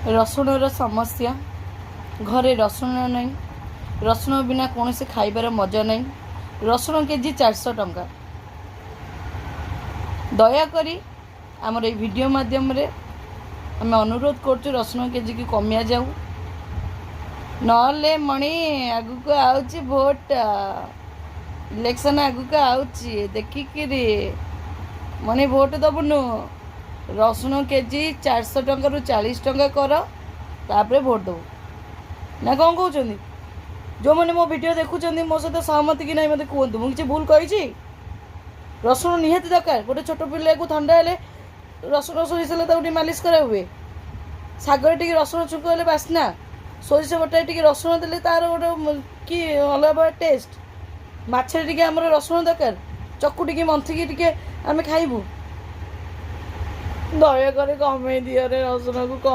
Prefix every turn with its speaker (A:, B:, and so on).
A: रसुणर समस्या घरे रसुण नहीं, रसुण बिना कौन से खाइबार मजा नहीं। रसुण केजी 400 टंका। दयाकोरी आमर ये वीडियो माध्यम रे आम अनुरोध कर रसुण केजी की कमिया जाऊ नले मणि आगु आउची भोट इलेक्शन आगु आउची देखिकी मणि भोट दबुनु। रसुण केजी 400 टंका रु 40 टंका कर तापरे भोट दबु ना कौन कहते जो मैंने मो वीडियो देखुं मो सहित सहमति कि नहीं मत कहतु मुझे भूल कही। रसुण निहाती दरकार गोटे छोट पिला को थंडा हेले रसुण सोरिष हेल्ले मालिश करा हुए सागर टी रसुण छुक हेल्ले बास्ना सोरिष बटा टी रसुण देले तार गोटे कि अलग टेस्ट मछली टी आम रसुण दरकार चकुटी मंथिकी टी आम खाइबू दयाकोरी कमे दिए रसुण को।